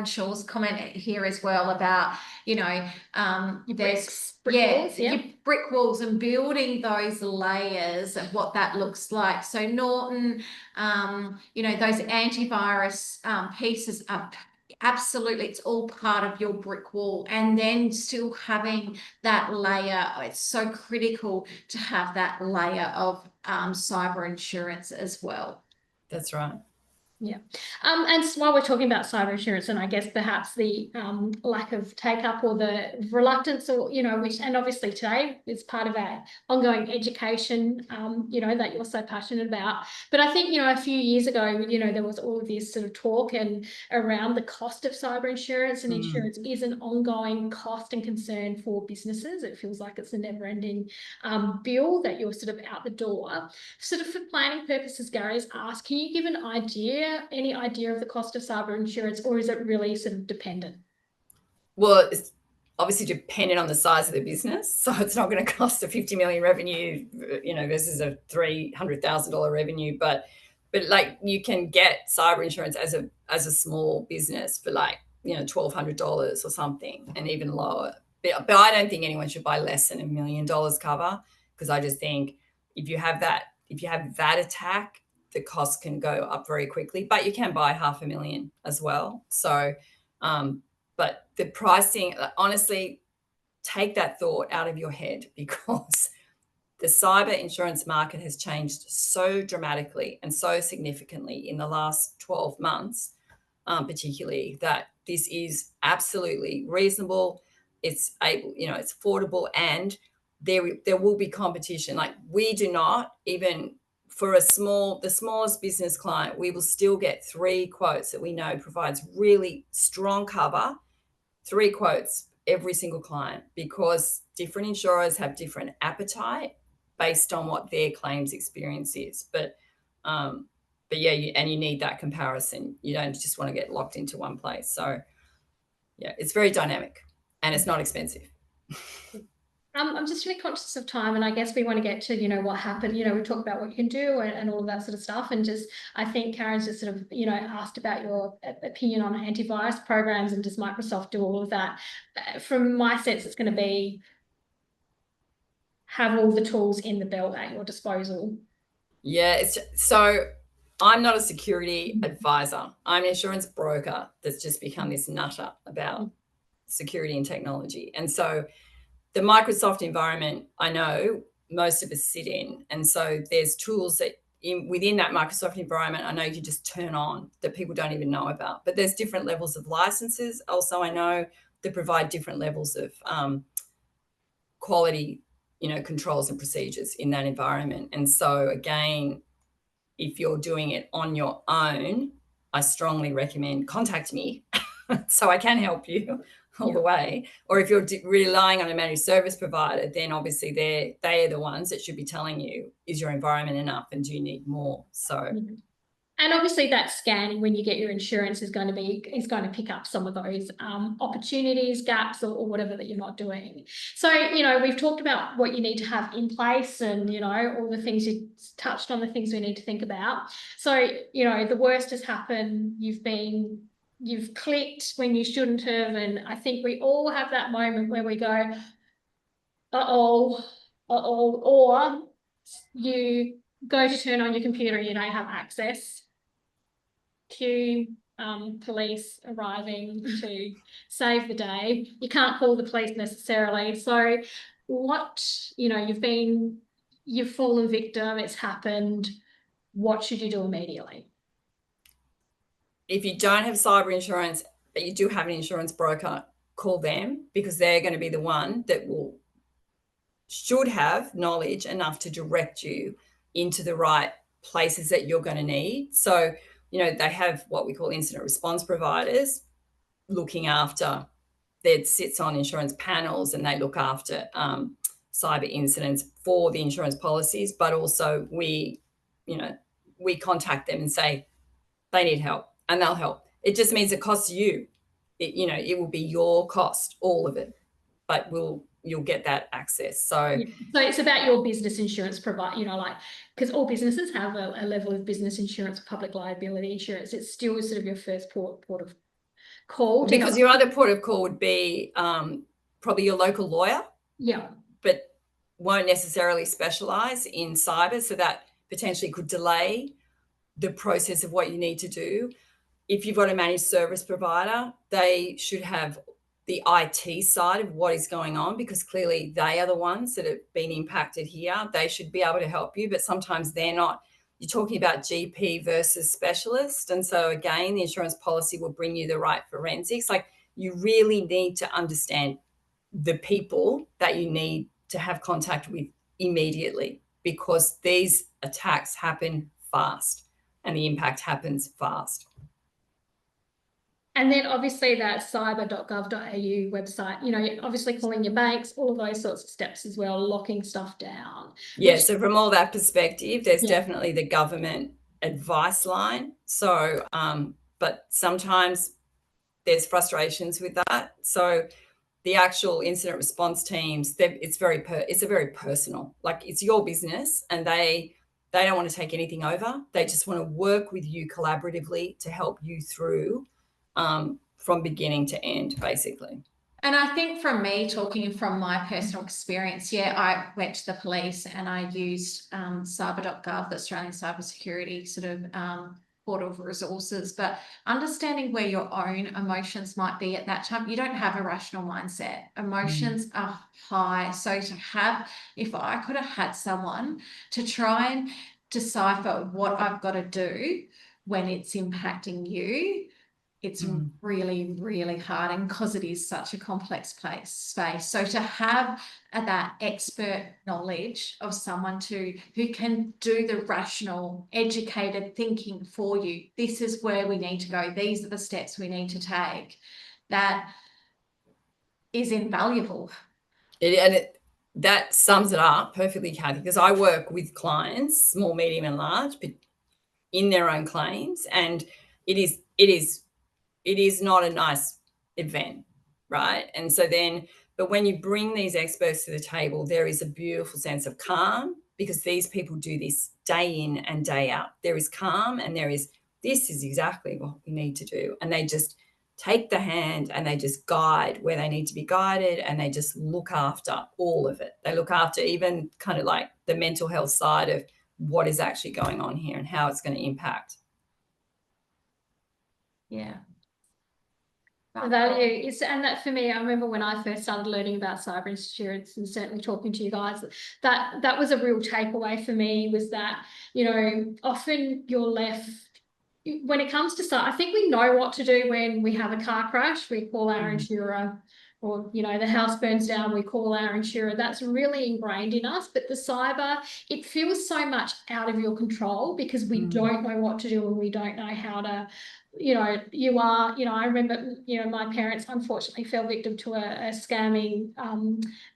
Shaw's comment here as well about, there's your brick walls and building those layers of what that looks like. So Norton, those antivirus pieces are absolutely, it's all part of your brick wall, and then still having that layer. It's so critical to have that layer of cyber insurance as well. That's right. Yeah. And while we're talking about cyber insurance, and I guess perhaps the lack of take up or the reluctance, or, which, and obviously today is part of our ongoing education, that you're so passionate about. But I think, a few years ago, there was all of this sort of talk and around the cost of cyber insurance, and insurance is an ongoing cost and concern for businesses. It feels like it's a never ending bill that you're sort of out the door. Sort of for planning purposes, Gary's asked, can you give any idea of the cost of cyber insurance, or is it really sort of dependent? Well, it's obviously dependent on the size of the business. So it's not going to cost a 50 million revenue, versus a $300,000 revenue. But like, you can get cyber insurance as a small business for like, $1,200 or something, and even lower. But I don't think anyone should buy less than $1 million cover, because I just think if you have that attack, the cost can go up very quickly. But you can buy $500,000 as well. So, but the pricing, honestly, take that thought out of your head, because the cyber insurance market has changed so dramatically and so significantly in the last 12 months, particularly, that this is absolutely reasonable. It's able, it's affordable, and there will be competition. Like, we do not, even for the smallest business client, we will still get 3 quotes that we know provides really strong cover, 3 quotes every single client, because different insurers have different appetite based on what their claims experience is. But yeah, you need that comparison. You don't just want to get locked into one place. So yeah, it's very dynamic, and it's not expensive. I'm just really conscious of time, and I guess we want to get to, what happened. We talk about what you can do and all of that sort of stuff. And just, I think Karen's just sort of, asked about your opinion on antivirus programs, and does Microsoft do all of that? From my sense, it's going to be have all the tools in the belt at your disposal. Yeah, so I'm not a security advisor. I'm an insurance broker that's just become this nutter about security and technology. And so the Microsoft environment, I know most of us sit in. And so there's tools that within that Microsoft environment, I know you can just turn on, that people don't even know about. But there's different levels of licenses also, I know, that provide different levels of quality, controls and procedures in that environment. And so again, if you're doing it on your own, I strongly recommend contact me so I can help you all the way. Or if you're relying on a managed service provider, then obviously they are the ones that should be telling you, is your environment enough and do you need more? So and obviously that scanning when you get your insurance is going to pick up some of those opportunities, gaps, or whatever that you're not doing. So, we've talked about what you need to have in place, and, all the things you touched on, the things we need to think about. So, the worst has happened. You've clicked when you shouldn't have. And I think we all have that moment where we go, or you go to turn on your computer and you don't have access. Cue police arriving to save the day. You can't call the police necessarily. So you've fallen victim, it's happened. What should you do immediately? If you don't have cyber insurance, but you do have an insurance broker, call them, because they're going to be the one that should have knowledge enough to direct you into the right places that you're going to need. So, they have what we call incident response providers looking after, that sits on insurance panels, and they look after cyber incidents for the insurance policies. But also we contact them and say they need help, and they'll help. It just means it costs you. It will be your cost, all of it, but you'll get that access. So it's about your business insurance provider, because all businesses have a level of business insurance, public liability insurance. It's still sort of your first port of call. Because your other port of call would be probably your local lawyer. Yeah. But won't necessarily specialize in cyber. So that potentially could delay the process of what you need to do. If you've got a managed service provider, they should have the IT side of what is going on, because clearly they are the ones that have been impacted here. They should be able to help you, but sometimes they're not. You're talking about GP versus specialist. And so again, the insurance policy will bring you the right forensics. Like, you really need to understand the people that you need to have contact with immediately, because these attacks happen fast and the impact happens fast. And then obviously that cyber.gov.au website, obviously calling your banks, all of those sorts of steps as well, locking stuff down. Yeah, so from all that perspective, there's definitely the government advice line. So, but sometimes there's frustrations with that. So the actual incident response teams, it's very personal. Like, it's your business, and they don't want to take anything over. They just want to work with you collaboratively to help you through from beginning to end, basically. And I think from me, talking from my personal experience, I went to the police and I used cyber.gov, the Australian cybersecurity sort of portal of resources. But understanding where your own emotions might be at that time, you don't have a rational mindset. Emotions are high. So if I could have had someone to try and decipher what I've got to do when it's impacting you, it's really, really hard, and because it is such a complex space. So to have that expert knowledge of someone who can do the rational, educated thinking for you, this is where we need to go, these are the steps we need to take, that is invaluable. That sums it up perfectly, Kathy, because I work with clients, small, medium, and large, but in their own claims, and it is not a nice event, right? And so but when you bring these experts to the table, there is a beautiful sense of calm, because these people do this day in and day out. There is calm, and this is exactly what we need to do. And they just take the hand and they just guide where they need to be guided, and they just look after all of it. They look after even kind of like the mental health side of what is actually going on here and how it's going to impact. Yeah. The value is, and that for me, I remember when I first started learning about cyber insurance, and certainly talking to you guys, that was a real takeaway for me, was that, often you're left, when it comes to cyber, I think we know what to do when we have a car crash, we call our insurer, or, the house burns down, we call our insurer. That's really ingrained in us. But the cyber, it feels so much out of your control, because we don't know what to do, and we don't know how to, I remember, my parents unfortunately fell victim to a scamming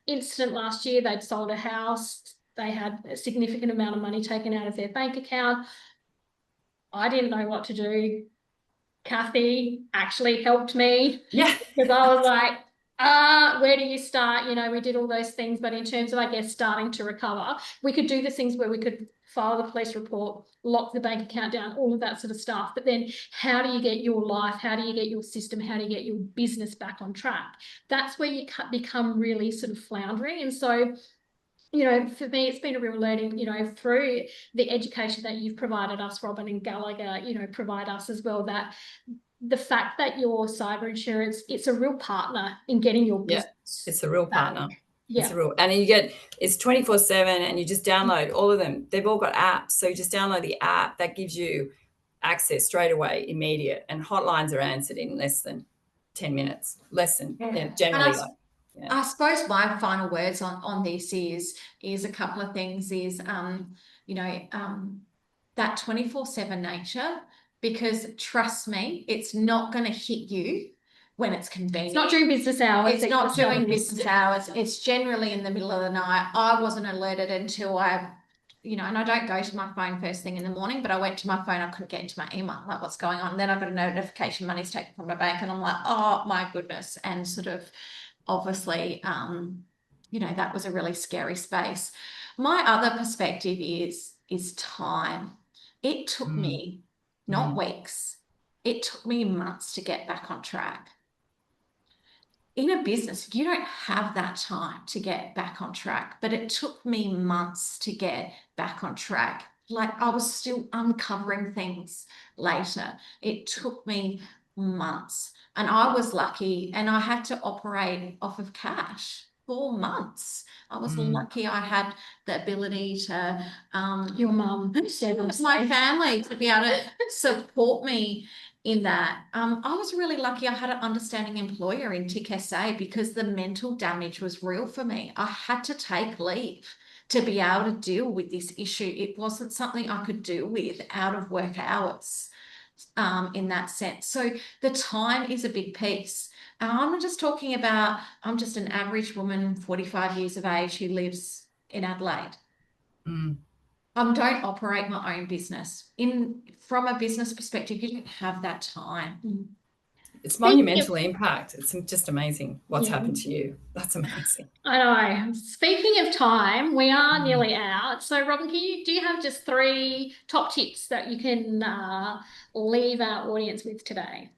incident last year. They'd sold a house. They had a significant amount of money taken out of their bank account. I didn't know what to do. Kathy actually helped me. Yeah. Because I was like, where do you start? We did all those things, but in terms of, I guess, starting to recover, we could do the things where we could file the police report, lock the bank account down, all of that sort of stuff. But then how do you get your life? How do you get your system? How do you get your business back on track? That's where you become really sort of floundering. And so you know, for me, it's been a real learning, you know, through the education that you've provided us, Robin and Gallagher, you know, provide us as well, that the fact that your cyber insurance, it's a real partner in getting your Yeah, business. it's a real back. partner. Yeah. It's a real, and you get, it's 24/7 and you just download all of them. They've all got apps. So you just download the app that gives you access straight away, immediate, and hotlines are answered in less than 10 minutes, less than, generally like. Yeah. I suppose my final words on this is a couple of things is, you know, that 24/7 nature, because trust me, it's not going to hit you when it's convenient. It's not during business hours. It's not during business hours. It's generally in the middle of the night. I wasn't alerted until you know, and I don't go to my phone first thing in the morning, but I went to my phone, I couldn't get into my email, like what's going on. And then I got a notification, money's taken from my bank, and I'm like, oh my goodness. And sort of obviously, you know, that was a really scary space. My other perspective is time. It took me not weeks, it took me months to get back on track. In a business, you don't have that time to get back on track, but it took me months to get back on track. Like I was still uncovering things later. It took me months, and I was lucky, and I had to operate off of cash for months. I was lucky I had the ability to, Your mum, my family to be able to support me in that. I was really lucky I had an understanding employer in TIC SA, because the mental damage was real for me. I had to take leave to be able to deal with this issue. It wasn't something I could deal with out of work hours, in that sense. So the time is a big piece. I'm just talking about, I'm just an average woman, 45 years of age, who lives in Adelaide. Don't operate my own business. From a business perspective, you don't have that time. It's monumental impact. It's just amazing what's happened to you. That's amazing. I know. Speaking of time, we are nearly out. So, Robin, do you have just 3 top tips that you can leave our audience with today?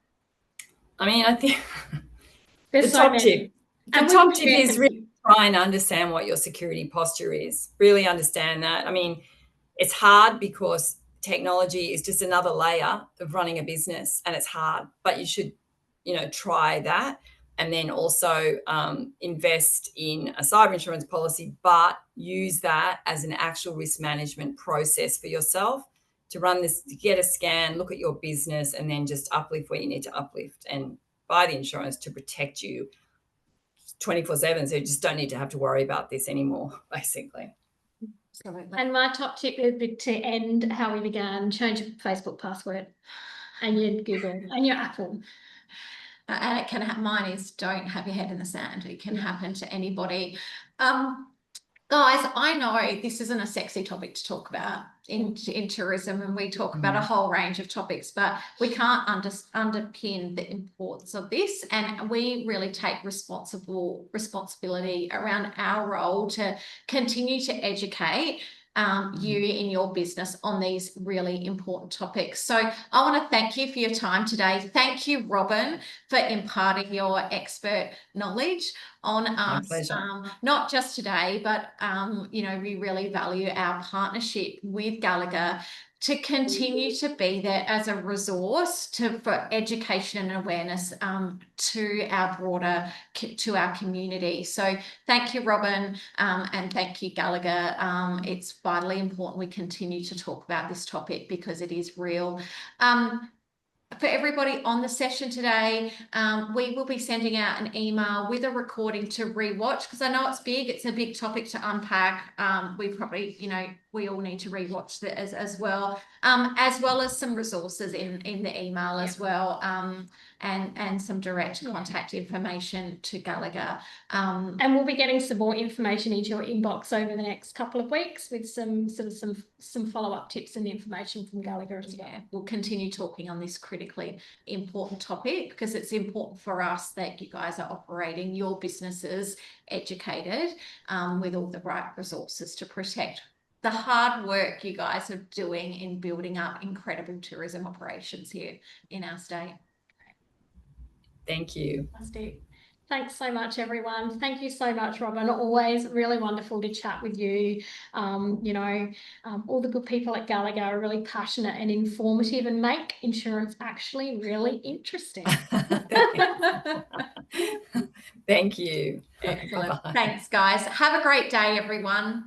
I mean, I think the top tip is really try and understand what your security posture is. Really understand that. I mean, it's hard because technology is just another layer of running a business, and it's hard, but you should, you know, try that. And then also invest in a cyber insurance policy, but use that as an actual risk management process for yourself to run this, to get a scan, look at your business, and then just uplift where you need to uplift and buy the insurance to protect you 24/7. So you just don't need to have to worry about this anymore, basically. Absolutely. And my top tip would be to end how we began: change your Facebook password and your Google and your Apple. And it can happen. Mine is, don't have your head in the sand. It can happen to anybody. Guys, I know this isn't a sexy topic to talk about in tourism, and we talk about a whole range of topics, but we can't underpin the importance of this, and we really take responsibility around our role to continue to educate you in your business on these really important topics. So I want to thank you for your time today. Thank you, Robin, for imparting your expert knowledge on us. My pleasure. Not just today, but you know, we really value our partnership with Gallagher to continue to be there as a resource for education and awareness to our community. So thank you, Robin, and thank you, Gallagher. It's vitally important we continue to talk about this topic because it is real. For everybody on the session today, we will be sending out an email with a recording to rewatch, because I know it's big. It's a big topic to unpack. We probably, you know, we all need to rewatch that as well as some resources in the email as well, and some direct contact information to Gallagher. And we'll be getting some more information into your inbox over the next couple of weeks with some follow-up tips and information from Gallagher as well. We'll continue talking on this critically important topic, because it's important for us that you guys are operating your businesses educated, with all the right resources to protect the hard work you guys are doing in building up incredible tourism operations here in our state. Thank you. Fantastic. Thanks so much, everyone. Thank you so much, Robin. Always really wonderful to chat with you. All the good people at Gallagher are really passionate and informative and make insurance actually really interesting. Thank you. Excellent. Bye-bye. Thanks, guys. Have a great day, everyone.